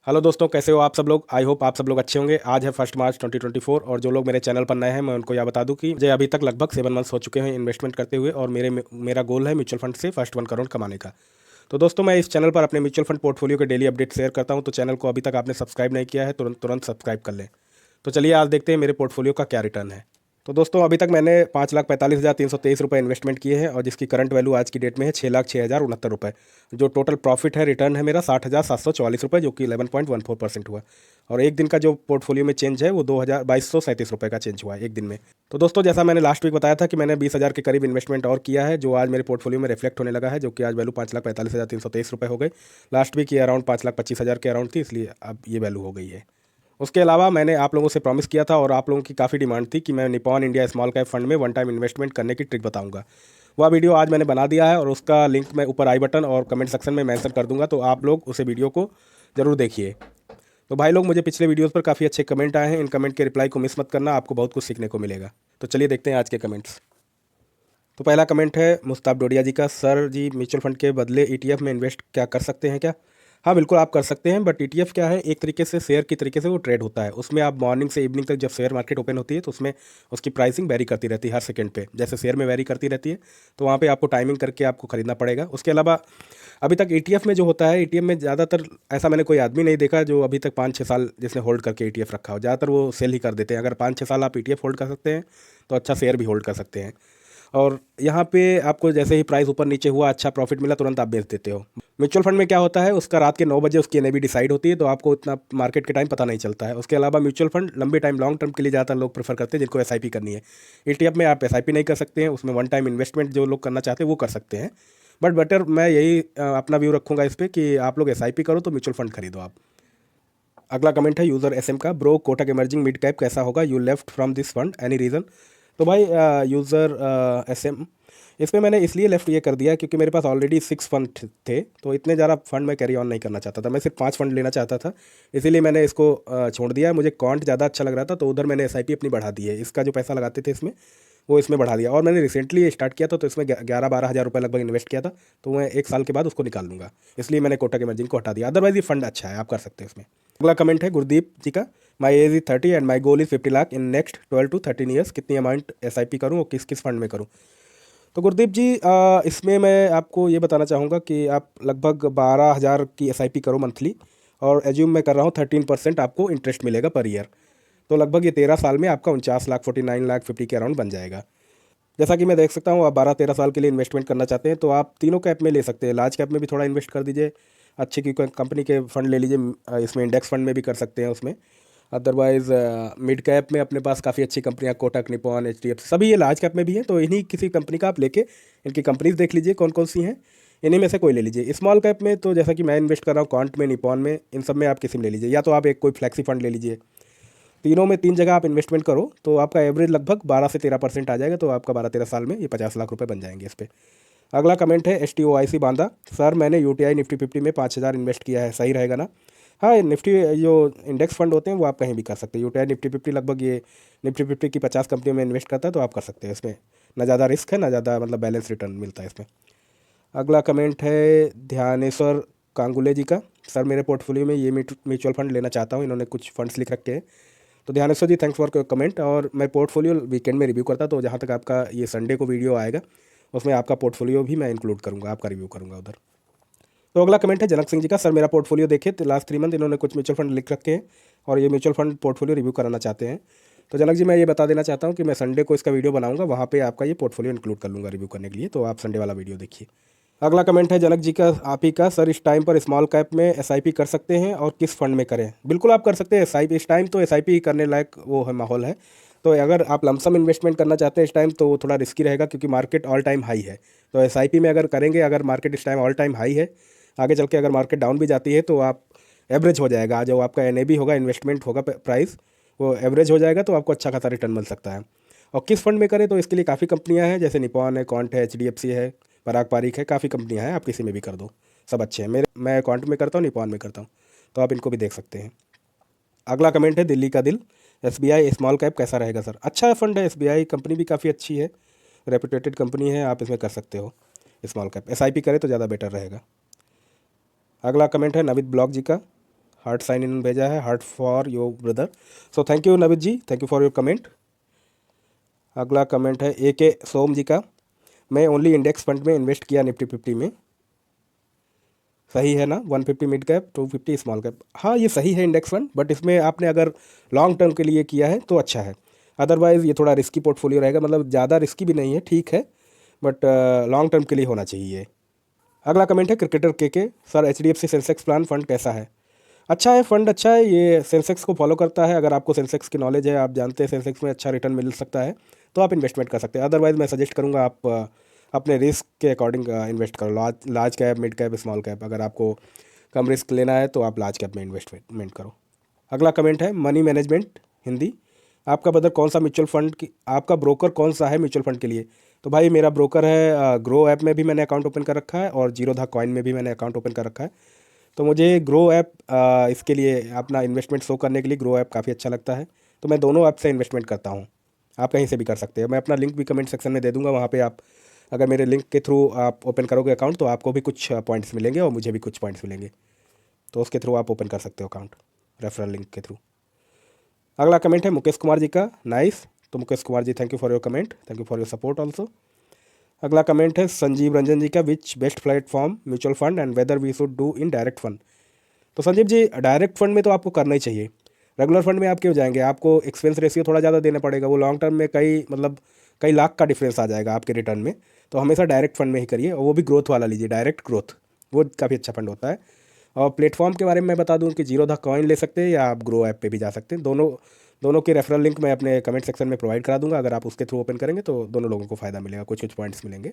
Hello दोस्तों, कैसे हो आप सब लोग। आई होप आप सब लोग अच्छे होंगे। आज है 1 मार्च 2024 और जो लोग मेरे चैनल पर नए हैं मैं उनको यह बता दूं कि मुझे अभी तक लगभग 7 मंथ्स हो चुके हैं इन्वेस्टमेंट करते हुए और मेरा गोल है म्यूचुअल फंड से फर्स्ट 1 करोड़ कमाने का। तो दोस्तों, मैं इस चैनल पर अपने म्यूचुअल फंड पोर्टफोलियो के डेली अपडेट शेयर करता हूं, तो चैनल को अभी तक आपने सब्सक्राइब नहीं किया है तुरंत तुरंत सब्सक्राइब कर लें। तो चलिए आज देखते हैं मेरे पोर्टफोलियो का क्या रिटर्न है। तो दोस्तों, अभी तक मैंने 5,45,323 रुपये इन्वेस्टमेंट किए हैं और जिसकी करंट वैल्यू आज की डेट में है 6,06,069 रुपये। जो टोटल प्रॉफिट है, रिटर्न है मेरा 60,744 रुपये, जो कि 11.14% हुआ। और एक दिन का जो पोर्टफोलियो में चेंज है वो 2,2237 रुपये का चेंज हुआ है एक दिन में। तो दोस्तों, जैसा मैंने लास्ट वीक बताया था कि मैंने 20,000 के करीब इन्वेस्टमेंट और किया है, जो आज मेरे पोर्टफोलियो में रिफ्लेक्ट होने लगा है, जो कि आज वैल्यू 5,45,323 रुपये हो गई। लास्ट वीक ये अराउंड 5,25,000 के अराउंड थी, इसलिए अब ये वैल्यू हो गई है। उसके अलावा मैंने आप लोगों से प्रॉमिस किया था और आप लोगों की काफ़ी डिमांड थी कि मैं Nippon India small cap fund में वन टाइम इन्वेस्टमेंट करने की ट्रिक बताऊंगा। वह वीडियो आज मैंने बना दिया है और उसका लिंक मैं ऊपर आई बटन और कमेंट सेक्शन में मेंशन कर दूंगा, तो आप लोग उसे वीडियो को ज़रूर देखिए। तो भाई लोग, मुझे पिछले वीडियोस पर काफ़ी अच्छे कमेंट आए हैं, इन कमेंट के रिप्लाई को मिस मत करना, आपको बहुत कुछ सीखने को मिलेगा। तो चलिए देखते हैं आज के कमेंट्स। तो पहला कमेंट है मुस्ताब डोडिया जी का। सर जी, म्यूचुअल फंड के बदले ईटीएफ में इन्वेस्ट क्या कर सकते हैं क्या? हाँ, बिल्कुल आप कर सकते हैं, बट ईटीएफ क्या है, एक तरीके से शेयर की तरीके से वो ट्रेड होता है। उसमें आप मॉर्निंग से इवनिंग तक जब शेयर मार्केट ओपन होती है तो उसमें उसकी प्राइसिंग वेरी करती रहती है हर सेकंड पे, जैसे शेयर में वेरी करती रहती है। तो वहाँ पे आपको टाइमिंग करके आपको खरीदना पड़ेगा। उसके अलावा अभी तक ईटीएफ में जो होता है, ईटीएफ में ज़्यादातर ऐसा मैंने कोई आदमी नहीं देखा जो अभी तक 5-6 साल जिसने होल्ड करके ईटीएफ रखा हो। ज़्यादातर वो सेल ही कर देते हैं। अगर 5-6 साल आप ईटीएफ होल्ड कर सकते हैं तो अच्छा शेयर भी होल्ड कर सकते हैं। और यहाँ पे आपको जैसे ही प्राइस ऊपर नीचे हुआ, अच्छा प्रॉफिट मिला, तुरंत आप बेच देते हो। म्यूचुअल फंड में क्या होता है, उसका रात के 9 बजे उसकी एनएवी डिसाइड होती है, तो आपको इतना मार्केट के टाइम पता नहीं चलता है। उसके अलावा म्यूचुअल फंड लंबे टाइम लॉन्ग टर्म के लिए ज़्यादातर लोग प्रेफर करते हैं जिनको एसआईपी करनी है। ईटीएफ में आप एसआईपी नहीं कर सकते हैं, उसमें वन टाइम इन्वेस्टमेंट जो लोग करना चाहते हैं वो कर सकते हैं। बट बेटर मैं यही अपना व्यू रखूंगा इस पर कि आप लोग एसआईपी करो तो म्यूचुअल फंड खरीदो आप। अगला कमेंट है यूज़र एसएम का। Bro, Kotak emerging mid cap कैसा होगा? You left from this fund, any reason? तो भाई यूज़र एसएम, इसमें मैंने इसलिए लेफ्ट ये कर दिया क्योंकि मेरे पास ऑलरेडी 6 फंड थे, तो इतने ज़्यादा फंड मैं कैरी ऑन नहीं करना चाहता था। मैं सिर्फ 5 फंड लेना चाहता था, इसीलिए मैंने इसको छोड़ दिया। मुझे कॉन्ट ज़्यादा अच्छा लग रहा था, तो उधर मैंने एसआईपी अपनी बढ़ा दी है। इसका जो पैसा लगाते थे इसमें, वो इसमें बढ़ा दिया। और मैंने रिसेंटली स्टार्ट किया था, तो इसमें 11-12 हज़ार रुपये लगभग इन्वेस्ट किया था, तो मैं 1 साल के बाद उसको निकाल लूँगा। इसलिए मैंने कोटक इमर्जिंग को हटा दिया। अदरवाइज ये फंड अच्छा है, आप कर सकते हैं इसमें। अगला कमेंट है गुरदीप जी का। My age is 30 and my goal is 50 lakh in next 12 to 13 years. कितनी अमाउंट एसआईपी करूँ और किस किस फंड में करूँ? तो गुरदीप जी, इसमें मैं आपको ये बताना चाहूँगा कि आप लगभग 12,000 की एसआईपी करो मंथली, और एज्यूम मैं कर रहा हूँ 13% आपको इंटरेस्ट मिलेगा पर ईयर। तो लगभग ये 13 साल में आपका 49 लाख 49 लाख 50 के अराउंड बन जाएगा। जैसा कि मैं देख सकता हूँ, आप 12-13 साल के लिए इन्वेस्टमेंट करना चाहते हैं तो आप तीनों कैप में ले सकते हैं। लार्ज कैप में भी थोड़ा इन्वेस्ट कर दीजिए, अच्छी की कंपनी के फंड ले लीजिए। इसमें इंडेक्स फंड में भी कर सकते हैं उसमें। अदरवाइज़ मिड कैप में अपने पास काफ़ी अच्छी कंपनियां, कोटक, निपॉन, एचडीएफसी, सभी ये लार्ज कैप में भी हैं। तो इन्हीं किसी कंपनी का आप लेके इनकी कंपनीज देख लीजिए कौन कौन सी हैं, इन्हीं में से कोई ले लीजिए। स्मॉल कैप में तो जैसा कि मैं इन्वेस्ट कर रहा हूँ क्वांट में, निपॉन में, इन सब में आप किसी में ले लीजिए, या तो आप एक कोई फ्लैक्सी फंड ले लीजिए। तीनों में 3 जगह आप इन्वेस्टमेंट करो तो आपका एवरेज लगभग 12 से 13% आ जाएगा। तो आपका 12-13 साल में ये 50 लाख रुपये बन जाएंगे इस पर। अगला कमेंट है STOIC बांदा। सर, मैंने यूटीआई निफ्टी 50 में 5,000 इन्वेस्ट किया है, सही रहेगा ना? हाँ, निफ्टी जो इंडेक्स फंड होते हैं वो आप कहीं भी कर सकते हैं। यूटीआई निफ्टी 50 लगभग ये निफ्टी 50 की 50 कंपनियों में इन्वेस्ट करता है, तो आप कर सकते हैं इसमें। ना ज़्यादा रिस्क है, ना ज़्यादा मतलब बैलेंस रिटर्न मिलता है इसमें। अगला कमेंट है ध्यानेश्वर कांगुले जी का। सर, मेरे पोर्टफोलियो में ये म्यूचुअल फंड लेना चाहता हूँ, इन्होंने कुछ फंड्स लिख रखे हैं। तो ध्यानेश्वर जी, थैंक्स फॉर कमेंट। और मैं पोर्टफोलियो वीकेंड में रिव्यू करता, तो जहाँ तक आपका ये संडे को वीडियो आएगा उसमें आपका पोर्टफोलियो भी मैं इंक्लूड करूँगा, आपका रिव्यू करूँगा उधर। तो अगला कमेंट है जनक सिंह जी का। सर, मेरा पोर्टफोलियो देखे तो लास्ट 3 मंथ इन्होंने कुछ म्यूचुअल फंड लिख रखे हैं और ये म्यूचुअल फंड पोर्टफोलियो रिव्यू कराना चाहते हैं। तो जनक जी, मैं ये बता देना चाहता हूँ कि मैं संडे को इसका वीडियो बनाऊंगा, वहाँ पे आपका ये पोर्टफोलियो इंक्लूड कर लूँगा रिव्यू करने के लिए, तो आप संडे वाला वीडियो देखिए। अगला कमेंट है जनक जी का, आप ही का। सर, इस टाइम पर स्मॉल कैप में एसआईपी कर सकते हैं और किस फंड में करें? बिल्कुल आप कर सकते हैं एसआईपी। इस टाइम तो एसआईपी करने लायक वो है, माहौल है। तो अगर आप लमसम इन्वेस्टमेंट करना चाहते हैं इस टाइम, तो वो थोड़ा रिस्की रहेगा क्योंकि मार्केट ऑल टाइम हाई है। तो एसआईपी में अगर करेंगे, अगर मार्केट इस टाइम ऑल टाइम हाई है, आगे चल के अगर मार्केट डाउन भी जाती है तो आप एवरेज हो जाएगा, जो आपका एनएबी होगा, इन्वेस्टमेंट होगा प्राइस, वो एवरेज हो जाएगा, तो आपको अच्छा खासा रिटर्न मिल सकता है। और किस फंड में करें, तो इसके लिए काफ़ी कंपनियां हैं, जैसे निपॉन है, क्वांट है, एचडीएफसी है, पराग पारिक है, काफ़ी कंपनियां हैं। आप किसी में भी कर दो, सब अच्छे हैं। मैं क्वांट में करता हूँ, निपॉन में करता हूँ, तो आप इनको भी देख सकते हैं। अगला कमेंट है दिल्ली का दिल। एसबीआई स्मॉल कैप कैसा रहेगा? सर, अच्छा फंड है, एसबीआई कंपनी भी काफ़ी अच्छी है, रेपुटेटेड कंपनी है, आप इसमें कर सकते हो स्मॉल कैप। एसआईपी करें तो ज़्यादा बेटर रहेगा। अगला कमेंट है नवीद ब्लॉग जी का। हार्ट साइन इन भेजा है, heart for your brother. So thank you Navid ji, thank you for your comment. अगला कमेंट है ए के सोम जी का, मैं ओनली इंडेक्स फंड में इन्वेस्ट किया निफ्टी 50 में, सही है ना? 150 मिड कैप, 250 स्मॉल कैप। हाँ ये सही है इंडेक्स फंड, बट इसमें आपने अगर लॉन्ग टर्म के लिए किया है तो अच्छा है, अदरवाइज़ ये थोड़ा रिस्की पोर्टफोलियो रहेगा, मतलब ज़्यादा रिस्की भी नहीं है, ठीक है, बट लॉन्ग टर्म के लिए होना चाहिए। अगला कमेंट है क्रिकेटर के sir HDFC Sensex plan fund कैसा है? अच्छा है, फंड अच्छा है, ये सेंसेक्स को फॉलो करता है। अगर आपको सेंसेक्स की नॉलेज है, आप जानते हैं सेंसेक्स में अच्छा रिटर्न मिल सकता है, तो आप इन्वेस्टमेंट कर सकते हैं। अदरवाइज़ मैं सजेस्ट करूँगा आप अपने रिस्क के अकॉर्डिंग इन्वेस्ट करो, large cap, mid cap, small cap. अगर आपको कम रिस्क लेना है तो आप लार्ज कैप में इन्वेस्टमेंट करो। अगला कमेंट है मनी मैनेजमेंट हिंदी, आपका ब्रदर कौन सा म्यूचुअल फंड की, आपका ब्रोकर कौन सा है म्यूचुअल फंड के लिए? तो भाई मेरा ब्रोकर है ग्रो ऐप में भी मैंने अकाउंट ओपन कर रखा है, और जीरोधा कॉइन में भी मैंने अकाउंट ओपन कर रखा है। तो मुझे ग्रो ऐप इसके लिए अपना इन्वेस्टमेंट शो करने के लिए ग्रो ऐप काफ़ी अच्छा लगता है, तो मैं दोनों ऐप से इन्वेस्टमेंट करता हूँ। आप कहीं से भी कर सकते हैं, मैं अपना लिंक भी कमेंट सेक्शन में दे दूंगा, वहाँ पे आप अगर मेरे लिंक के थ्रू आप ओपन करोगे अकाउंट तो आपको भी कुछ पॉइंट्स मिलेंगे और मुझे भी कुछ पॉइंट्स मिलेंगे, तो उसके थ्रू आप ओपन कर सकते हो अकाउंट, रेफरल लिंक के थ्रू। अगला कमेंट है मुकेश कुमार जी का, नाइस। तो Mukesh Kumar ji, thank you for your comment, thank you for your support also. अगला कमेंट है संजीव रंजन जी का, which best platform mutual fund and whether we should do in direct fund? तो संजीव जी direct fund में तो आपको करना ही चाहिए, रेगुलर फंड में आप क्यों जाएंगे? आपको एक्सपेंस रेशियो थोड़ा ज़्यादा देना पड़ेगा, वो लॉन्ग टर्म में कई लाख का डिफरेंस आ जाएगा आपके रिटर्न में। तो हमेशा डायरेक्ट फंड में ही करिए, और वो भी ग्रोथ वाला लीजिए, डायरेक्ट ग्रोथ, वो काफ़ी अच्छा फंड होता है। और प्लेटफॉर्म के बारे में मैं बता दूं कि जीरोधा कॉइन ले सकते हैं, या आप ग्रो ऐप पे भी जा सकते हैं। दोनों दोनों के रेफरल लिंक मैं अपने कमेंट सेक्शन में प्रोवाइड करा दूंगा, अगर आप उसके थ्रू ओपन करेंगे तो दोनों लोगों को फ़ायदा मिलेगा, कुछ कुछ पॉइंट्स मिलेंगे।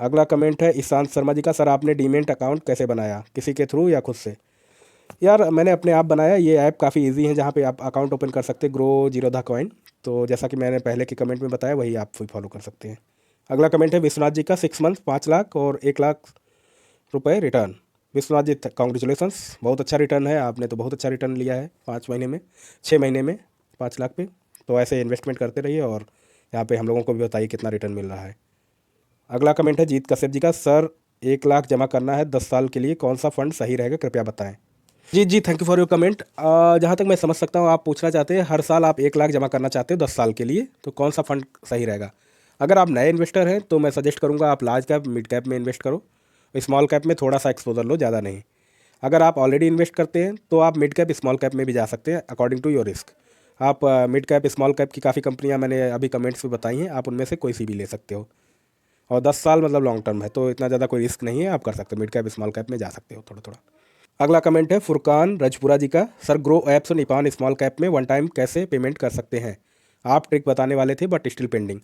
अगला कमेंट है ईशांत शर्मा जी का, सर आपने डीमेट अकाउंट कैसे बनाया, किसी के थ्रू या खुद से? यार मैंने अपने आप बनाया, ये ऐप काफ़ी इजी है जहाँ पे आप अकाउंट ओपन कर सकते हैं, ग्रो जीरोधा कॉइन। तो जैसा कि मैंने पहले के कमेंट में बताया, वही आप फॉलो कर सकते हैं। अगला कमेंट है विश्वनाथ जी का, 6 मंथ 5 लाख और 1 लाख रुपए रिटर्न। विश्वनाथ जी कॉन्ग्रेचुलेसन्स, बहुत अच्छा रिटर्न है, आपने तो बहुत अच्छा रिटर्न लिया है 5 महीने में, 6 महीने में 5 लाख पे। तो ऐसे इन्वेस्टमेंट करते रहिए, और यहाँ पे हम लोगों को भी बताइए कितना रिटर्न मिल रहा है। अगला कमेंट है जीत कश्यप जी का, सर 1 लाख जमा करना है 10 साल के लिए, कौन सा फंड सही रहेगा, कृपया बताएं। जी जी, thank you for your comment. जहाँ तक मैं समझ सकता हूँ, आप पूछना चाहते हैं हर साल आप 1 लाख जमा करना चाहते हो 10 साल के लिए, तो कौन सा फंड सही रहेगा? अगर आप नए इन्वेस्टर हैं तो मैं सजेस्ट करूँगा आप लार्ज कैप, मिड कैप में इन्वेस्ट करो, स्मॉल कैप में थोड़ा सा एक्सपोजर लो, ज़्यादा नहीं। अगर आप ऑलरेडी इन्वेस्ट करते हैं तो आप मिड कैप, स्मॉल कैप में भी जा सकते हैं, अकॉर्डिंग टू योर रिस्क। आप मिड कैप, स्मॉल कैप की काफ़ी कंपनियां मैंने अभी कमेंट्स में बताई हैं, आप उनमें से कोई सी भी ले सकते हो। और 10 साल मतलब लॉन्ग टर्म है, तो इतना ज़्यादा कोई रिस्क नहीं है, आप कर सकते हो, मिड कैप, स्मॉल कैप में जा सकते हो थोड़ा थोड़ा। अगला कमेंट है फुरकान रजपुरा जी का, सर ग्रो ऐप से निपान स्मॉल कैप में वन टाइम कैसे पेमेंट कर सकते हैं? आप ट्रिक बताने वाले थे बट स्टिल पेंडिंग।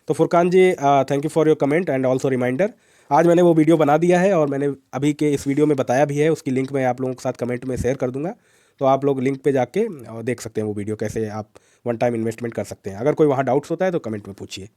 तो Furqan ji, thank you for your comment and also reminder. आज मैंने वो वीडियो बना दिया है, और मैंने अभी के इस वीडियो में बताया भी है, उसकी लिंक मैं आप लोगों के साथ कमेंट में शेयर कर दूंगा, तो आप लोग लिंक पे जाके देख सकते हैं वो वीडियो, कैसे आप वन टाइम इन्वेस्टमेंट कर सकते हैं। अगर कोई वहाँ डाउट्स होता है तो कमेंट में पूछिए।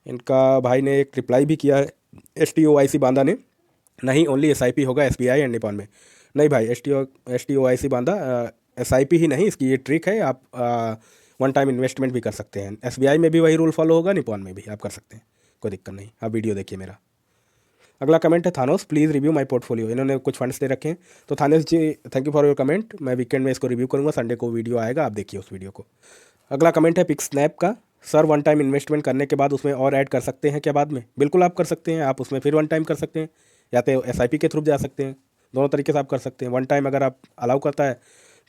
इनका भाई ने एक रिप्लाई भी किया है STOIC बांदा ने, नहीं ओनली SIP होगा SBI एंड निपॉन में। नहीं भाई, STOIC बांदा SIP ही नहीं, इसकी ये ट्रिक है, आप वन टाइम इन्वेस्टमेंट भी कर सकते हैं। SBI में भी वही रूल फॉलो होगा, निपॉन में भी आप कर सकते हैं, कोई दिक्कत नहीं। आप वीडियो देखिए मेरा। अगला कमेंट है Thanos, please review my portfolio, इन्होंने कुछ फंड्स दे रखे हैं। तो Thanos ji, thank you for your comment, मैं वीकेंड में इसको रिव्यू करूँगा, संडे को वीडियो आएगा, आप देखिए उस वीडियो को। अगला कमेंट है पिक स्नैप का, सर वन टाइम इन्वेस्टमेंट करने के बाद उसमें और ऐड कर सकते हैं क्या बाद में? बिल्कुल आप कर सकते हैं, आप उसमें फिर वन टाइम कर सकते हैं, या तो SIP के थ्रू जा सकते हैं, दोनों तरीके से आप कर सकते हैं। वन टाइम अगर आप अलाउ करता है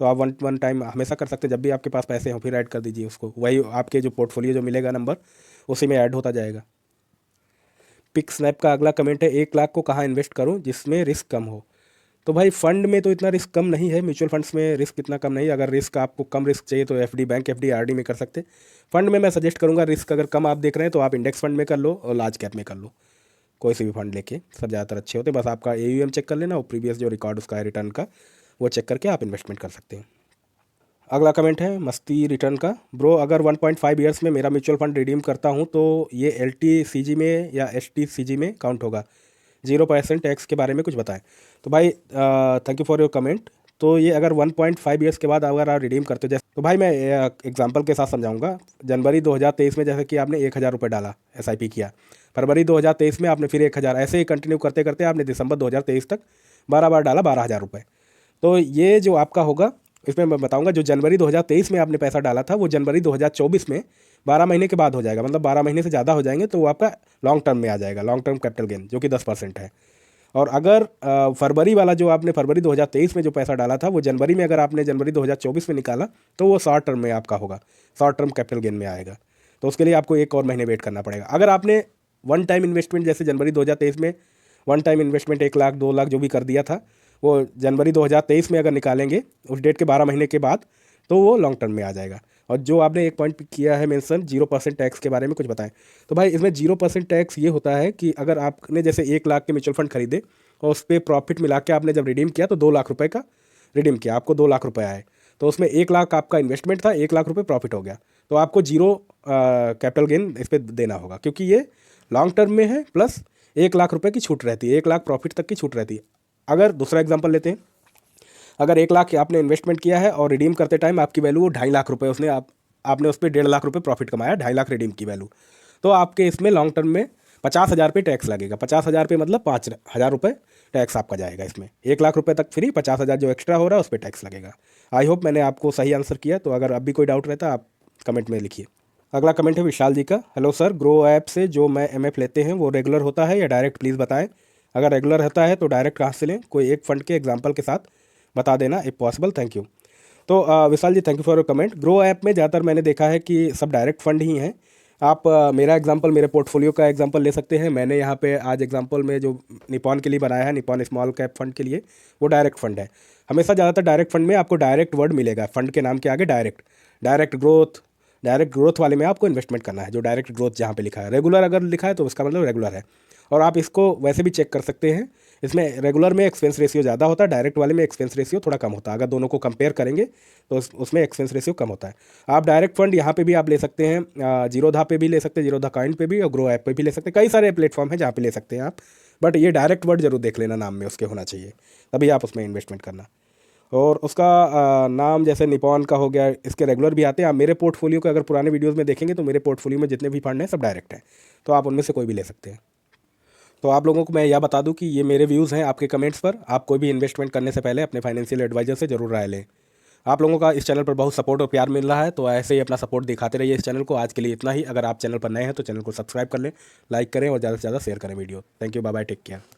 तो आप वन वन टाइम हमेशा कर सकते हैं, जब भी आपके पास पैसे हों फिर ऐड कर दीजिए उसको, वही आपके जो पोर्टफोलियो जो मिलेगा नंबर, उसी में ऐड होता जाएगा। पिक स्नैप का अगला कमेंट है 1 लाख को कहाँ इन्वेस्ट करूँ जिसमें रिस्क कम हो? तो भाई फंड में तो इतना रिस्क कम नहीं है, म्यूचुअल फंड्स में रिस्क इतना कम नहीं है। अगर रिस्क आपको कम रिस्क चाहिए तो FD, बैंक FD, RD में कर सकते हैं। फंड में मैं सजेस्ट करूंगा, रिस्क अगर कम आप देख रहे हैं तो आप इंडेक्स फंड में कर लो, और लार्ज कैप में कर लो, कोई से भी फंड लेके, सब ज़्यादातर अच्छे होते हैं। बस आपका AUM चेक कर लेना, और प्रीवियस जो रिकॉर्ड उसका है रिटर्न का, वो चेक करके आप इन्वेस्टमेंट कर सकते हैं। अगला कमेंट है मस्ती रिटर्न का, ब्रो अगर 1.5 ईयर्स में मेरा म्यूचुअल फंड रिडीम करता हूँ तो ये LTCG में या STCG में काउंट होगा? 0% टैक्स के बारे में कुछ बताएं। तो भाई thank you for your comment. तो ये अगर 1.5 ईयर्स के बाद अगर आप रिडीम करते हो, जैसे, तो भाई मैं एग्जांपल के साथ समझाऊंगा। जनवरी 2023 में जैसे कि आपने 1,000 रुपये डाला, SIP किया, फरवरी 2023 में आपने फिर 1,000, ऐसे ही कंटिन्यू करते करते आपने दिसंबर 2023 तक 12 बार डाला 12,000 रुपये। तो ये जो आपका होगा, इसमें मैं बताऊंगा, जो जनवरी 2023 में आपने पैसा डाला था वो जनवरी 2024 में 12 महीने के बाद हो जाएगा, मतलब 12 महीने से ज़्यादा हो जाएंगे तो वो आपका लॉन्ग टर्म में आ जाएगा, लॉन्ग टर्म कैपिटल गेन, जो कि 10% है। और अगर फरवरी वाला जो आपने फरवरी 2023 में जो पैसा डाला था वो जनवरी में अगर आपने जनवरी 2024 में निकाला तो वो शॉर्ट टर्म में आपका होगा, शॉर्ट टर्म कैपिटल गेन में आएगा। तो उसके लिए आपको एक और महीने वेट करना पड़ेगा। अगर आपने वन टाइम इन्वेस्टमेंट जैसे जनवरी 2023 में one time investment 1 lakh 2 lakh जो भी कर दिया था, वो जनवरी 2023 में अगर निकालेंगे उस डेट के 12 महीने के बाद, तो वो लॉन्ग टर्म में आ जाएगा। और जो आपने एक पॉइंट किया है मेंशन 0% टैक्स के बारे में कुछ बताएं, तो भाई इसमें 0% टैक्स ये होता है कि अगर आपने जैसे 1 लाख के म्यूचुअल फंड खरीदे और उस पर प्रॉफिट मिला के आपने जब रिडीम किया तो 2 लाख रुपए का रिडीम किया, आपको 2 लाख रुपए आए, तो उसमें 1 लाख आपका इन्वेस्टमेंट था, 1 लाख रुपए प्रॉफिट हो गया, तो आपको जीरो कैपिटल गेन इस पर देना होगा, क्योंकि ये लॉन्ग टर्म में है, प्लस 1 लाख रुपए की छूट रहती है, 1 लाख प्रॉफिट तक की छूट रहती है। अगर दूसरा एग्जांपल लेते हैं, अगर 1 लाख आपने इन्वेस्टमेंट किया है और रिडीम करते टाइम आपकी वैल्यू 2.5 लाख रुपए, उसने आपने उस पर 1.5 लाख रुपए प्रॉफिट कमाया, 2.5 लाख रिडीम की वैल्यू, तो आपके इसमें लॉन्ग टर्म में 50,000 पे टैक्स लगेगा। 50,000 पे मतलब 5,000 रुपये टैक्स आपका जाएगा इसमें। 1 लाख रुपए तक फ्री, 50,000 जो एक्स्ट्रा हो रहा है उस पर टैक्स लगेगा। आई होप मैंने आपको सही आंसर किया, तो अगर अब भी कोई डाउट रहता है आप कमेंट में लिखिए। अगला कमेंट है विशाल जी का। हेलो सर, ग्रो ऐप से जो मैं एमएफ लेते हैं वो रेगुलर होता है या डायरेक्ट, प्लीज़ बताएं। अगर रेगुलर रहता है तो डायरेक्ट कहाँ से लें, कोई एक फंड के एग्जांपल के साथ बता देना इफ़ पॉसिबल, थैंक यू। तो Vishal ji, thank you for your comment. Groww app में ज़्यादातर मैंने देखा है कि सब डायरेक्ट फंड ही हैं। आप मेरा एग्जांपल, मेरे पोर्टफोलियो का एग्जांपल ले सकते हैं। मैंने यहाँ पे आज एग्जांपल में जो निपॉन के लिए बनाया है, निपॉन स्मॉल कैप फंड के लिए, वो डायरेक्ट फंड है। हमेशा ज़्यादातर डायरेक्ट फंड में आपको डायरेक्ट वर्ड मिलेगा, फंड के नाम के आगे डायरेक्ट, डायरेक्ट ग्रोथ वाले में आपको इन्वेस्टमेंट करना है, जो डायरेक्ट ग्रोथ जहाँ पे लिखा है। रेगुलर अगर लिखा है तो उसका मतलब रेगुलर है। और आप इसको वैसे भी चेक कर सकते हैं, इसमें रेगुलर में एक्सपेंस रेशियो ज़्यादा होता है, डायरेक्ट वाले में एक्सपेंस रेशियो थोड़ा कम होता है। अगर दोनों को कंपेयर करेंगे तो उसमें एक्सपेंस रेशियो कम होता है। आप डायरेक्ट फंड यहाँ पे भी आप ले सकते हैं, जीरोधा पे भी ले सकते हैं, जीरोधा कॉइन पे भी, और ग्रो ऐप पे भी ले सकते हैं। कई सारे प्लेटफॉर्म हैं जहाँ पे ले सकते हैं आप, बट ये डायरेक्ट वर्ड जरूर देख लेना, नाम में उसके होना चाहिए, तभी आप उसमें इन्वेस्टमेंट करना। और उसका नाम जैसे निपॉन का हो गया, इसके रेगुलर भी आते हैं। आप मेरे पोर्टफोलियो के अगर पुराने वीडियोस में देखेंगे तो मेरे पोर्टफोलियो में जितने भी फंड हैं सब डायरेक्ट हैं, तो आप उनमें से कोई भी ले सकते हैं। तो आप लोगों को मैं यह बता दूं कि ये मेरे व्यूज़ हैं आपके कमेंट्स पर। आप कोई भी इन्वेस्टमेंट करने से पहले अपने फाइनेंशियल एडवाइजर से जरूर राय लें। आप लोगों का इस चैनल पर बहुत सपोर्ट और प्यार मिल रहा है, तो ऐसे ही अपना सपोर्ट दिखाते रहिए इस चैनल को। आज के लिए इतना ही। अगर आप चैनल पर नए हैं तो चैनल को सब्सक्राइब कर लें, लाइक करें और ज़्यादा से ज़्यादा शेयर करें video. Thank you, bye bye, take care.